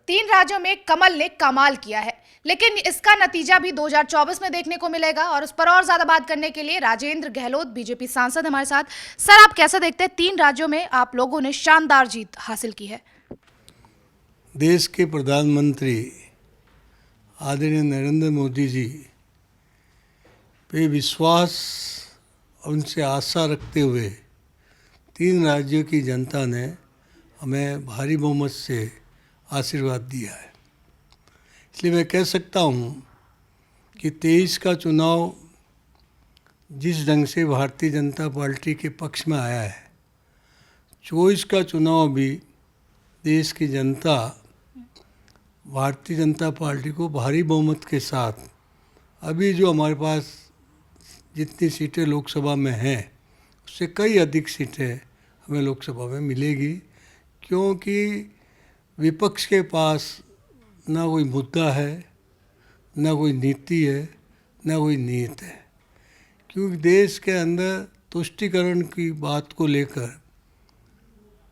तीन राज्यों में कमल ने कमाल किया है, लेकिन इसका नतीजा भी 2024 में देखने को मिलेगा। और उस पर और ज्यादा बात करने के लिए राजेंद्र गहलोत, बीजेपी सांसद हमारे साथ। सर, आप कैसे देखते हैं, तीन राज्यों में आप लोगों ने शानदार जीत हासिल की है। देश के प्रधानमंत्री आदरणीय नरेंद्र मोदी जी पे विश्वास, उनसे आशा रखते हुए तीन राज्यों की जनता ने हमें भारी बहुमत से आशीर्वाद दिया है। इसलिए मैं कह सकता हूँ कि 23 का चुनाव जिस ढंग से भारतीय जनता पार्टी के पक्ष में आया है, 24 का चुनाव भी देश की जनता भारतीय जनता पार्टी को भारी बहुमत के साथ, अभी जो हमारे पास जितनी सीटें लोकसभा में हैं उससे कई अधिक सीटें हमें लोकसभा में मिलेगी, क्योंकि विपक्ष के पास ना कोई मुद्दा है, ना कोई नीति है, ना कोई नीयत है। क्योंकि देश के अंदर तुष्टीकरण की बात को लेकर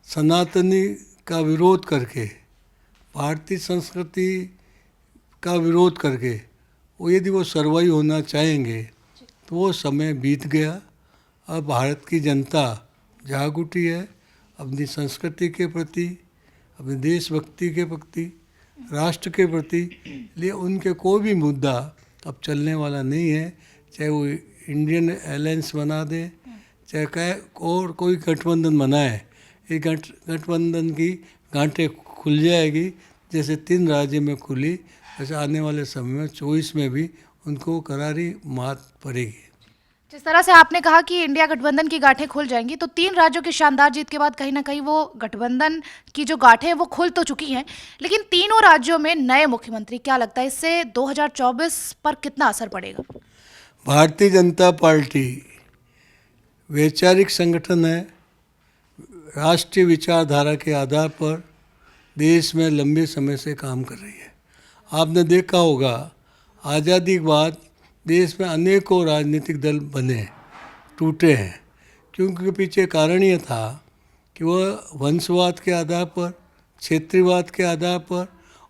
सनातनी का विरोध करके, भारतीय संस्कृति का विरोध करके यदि वो सर्वाइव होना चाहेंगे तो वो समय बीत गया। अब भारत की जनता जाग उठी है अपनी संस्कृति के प्रति, अपने देशभक्ति के प्रति, राष्ट्र के प्रति। लिए उनके कोई भी मुद्दा अब चलने वाला नहीं है, चाहे वो इंडियन अलायंस बना दे, चाहे और कोई गठबंधन बनाए। ये गठबंधन की गांठें खुल जाएगी, जैसे तीन राज्य में खुली, वैसे आने वाले समय में 24 में भी उनको करारी मात पड़ेगी। जिस तरह से आपने कहा कि इंडिया गठबंधन की गांठें खुल जाएंगी, तो तीन राज्यों की शानदार जीत के बाद कहीं ना कहीं वो गठबंधन की जो गांठें हैं वो खुल तो चुकी हैं, लेकिन तीनों राज्यों में नए मुख्यमंत्री, क्या लगता है इससे 2024 पर कितना असर पड़ेगा? भारतीय जनता पार्टी वैचारिक संगठन है, राष्ट्रीय विचारधारा के आधार पर देश में लंबे समय से काम कर रही है। आपने देखा होगा, आज़ादी के बाद देश में अनेकों राजनीतिक दल बने, टूटे हैं, क्योंकि पीछे कारण ये था कि वह वंशवाद के आधार पर, क्षेत्रीयवाद के आधार पर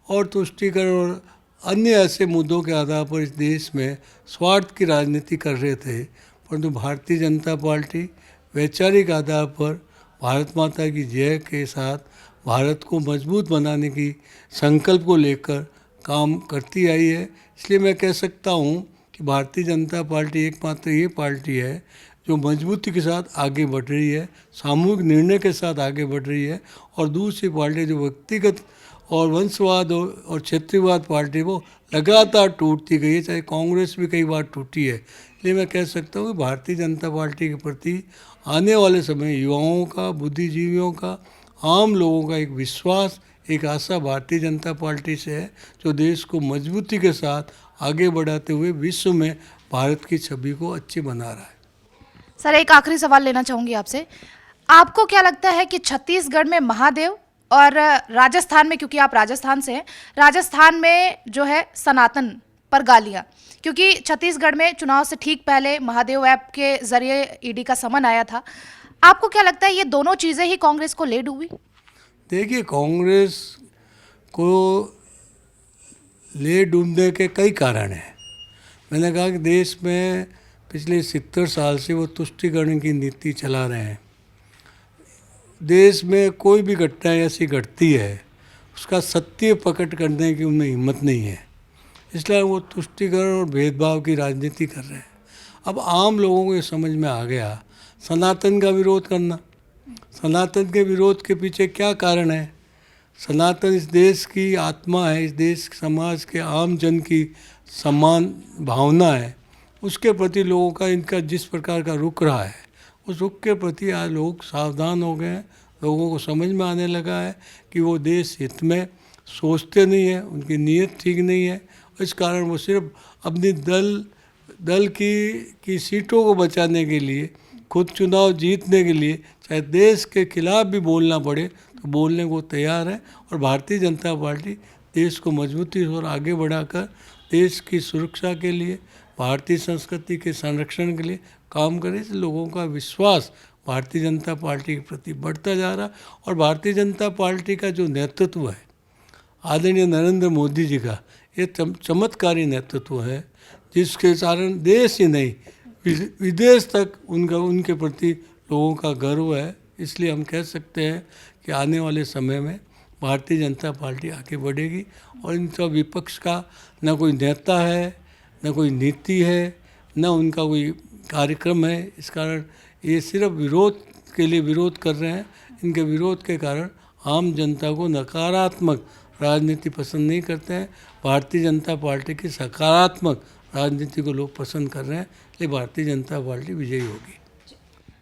और तुष्टीकरण और अन्य ऐसे मुद्दों के आधार पर इस देश में स्वार्थ की राजनीति कर रहे थे। परंतु भारतीय जनता पार्टी वैचारिक आधार पर भारत माता की जय के साथ भारत को मजबूत बनाने की संकल्प को लेकर काम करती आई है। इसलिए मैं कह सकता हूँ कि भारतीय जनता पार्टी एकमात्र ये पार्टी है जो मजबूती के साथ आगे बढ़ रही है, सामूहिक निर्णय के साथ आगे बढ़ रही है। और दूसरी पार्टी जो व्यक्तिगत और वंशवाद और क्षेत्रीयवाद पार्टी वो लगातार टूटती गई है, चाहे कांग्रेस भी कई बार टूटी है। इसलिए मैं कह सकता हूँ कि भारतीय जनता पार्टी के प्रति आने वाले समय युवाओं का, बुद्धिजीवियों का, आम लोगों का एक विश्वास, एक आशा भारतीय जनता पार्टी से है, जो देश को मजबूती के साथ आगे बढ़ाते हुए विश्व में भारत की छवि को अच्छी बना रहा है। सर, एक आखिरी सवाल लेना चाहूंगी आपसे। आपको क्या लगता है कि छत्तीसगढ़ में महादेव और राजस्थान में, क्योंकि आप राजस्थान से हैं, राजस्थान में जो है सनातन पर गालियां, क्योंकि छत्तीसगढ़ में चुनाव से ठीक पहले महादेव ऐप के जरिए ईडी का समन आया था। आपको क्या लगता है ये दोनों चीजें ही कांग्रेस को ले डूबी? देखिए, कांग्रेस को ले डूबने के कई कारण हैं। मैंने कहा कि देश में पिछले 70 साल से वो तुष्टीकरण की नीति चला रहे हैं। देश में कोई भी घटना ऐसी घटती है उसका सत्य प्रकट करने की उनमें हिम्मत नहीं है, इसलिए वो तुष्टीकरण और भेदभाव की राजनीति कर रहे हैं। अब आम लोगों को ये समझ में आ गया, सनातन का विरोध करना, सनातन के विरोध के पीछे क्या कारण है। सनातन इस देश की आत्मा है, इस देश समाज के आम जन की समान भावना है, उसके प्रति लोगों का, इनका जिस प्रकार का रुख रहा है, उस रुख के प्रति आज लोग सावधान हो गए हैं। लोगों को समझ में आने लगा है कि वो देश हित में सोचते नहीं है, उनकी नीयत ठीक नहीं है। इस कारण वो सिर्फ अपनी दल की सीटों को बचाने के लिए, खुद चुनाव जीतने के लिए, चाहे देश के खिलाफ भी बोलना पड़े तो बोलने को तैयार है। और भारतीय जनता पार्टी देश को मजबूती और आगे बढ़ाकर देश की सुरक्षा के लिए, भारतीय संस्कृति के संरक्षण के लिए काम करे। इस लोगों का विश्वास भारतीय जनता पार्टी के प्रति बढ़ता जा रहा। और भारतीय जनता पार्टी का जो नेतृत्व है, आदरणीय नरेंद्र मोदी जी का ये चमत्कारी नेतृत्व है, जिसके कारण देश ही नहीं विदेश तक उनके प्रति लोगों का गर्व है। इसलिए हम कह सकते हैं कि आने वाले समय में भारतीय जनता पार्टी आगे बढ़ेगी और इनका विपक्ष का न कोई नेता है, न कोई नीति है, न उनका कोई कार्यक्रम है। इस कारण ये सिर्फ विरोध के लिए विरोध कर रहे हैं। इनके विरोध के कारण आम जनता को नकारात्मक राजनीति पसंद नहीं करते हैं। भारतीय जनता पार्टी की सकारात्मक राजनीति को लोग पसंद कर रहे हैं, इसलिए भारतीय जनता पार्टी विजयी होगी।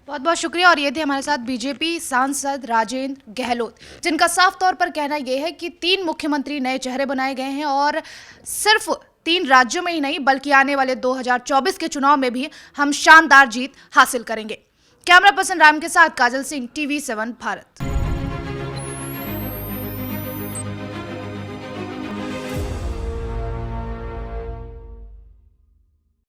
बहुत बहुत शुक्रिया। और ये थे हमारे साथ बीजेपी सांसद राजेंद्र गहलोत, जिनका साफ तौर पर कहना यह है कि 3 मुख्यमंत्री नए चेहरे बनाए गए हैं और सिर्फ 3 राज्यों में ही नहीं बल्कि आने वाले 2024 के चुनाव में भी हम शानदार जीत हासिल करेंगे। कैमरा पर्सन राम के साथ काजल सिंह, TV7 भारत।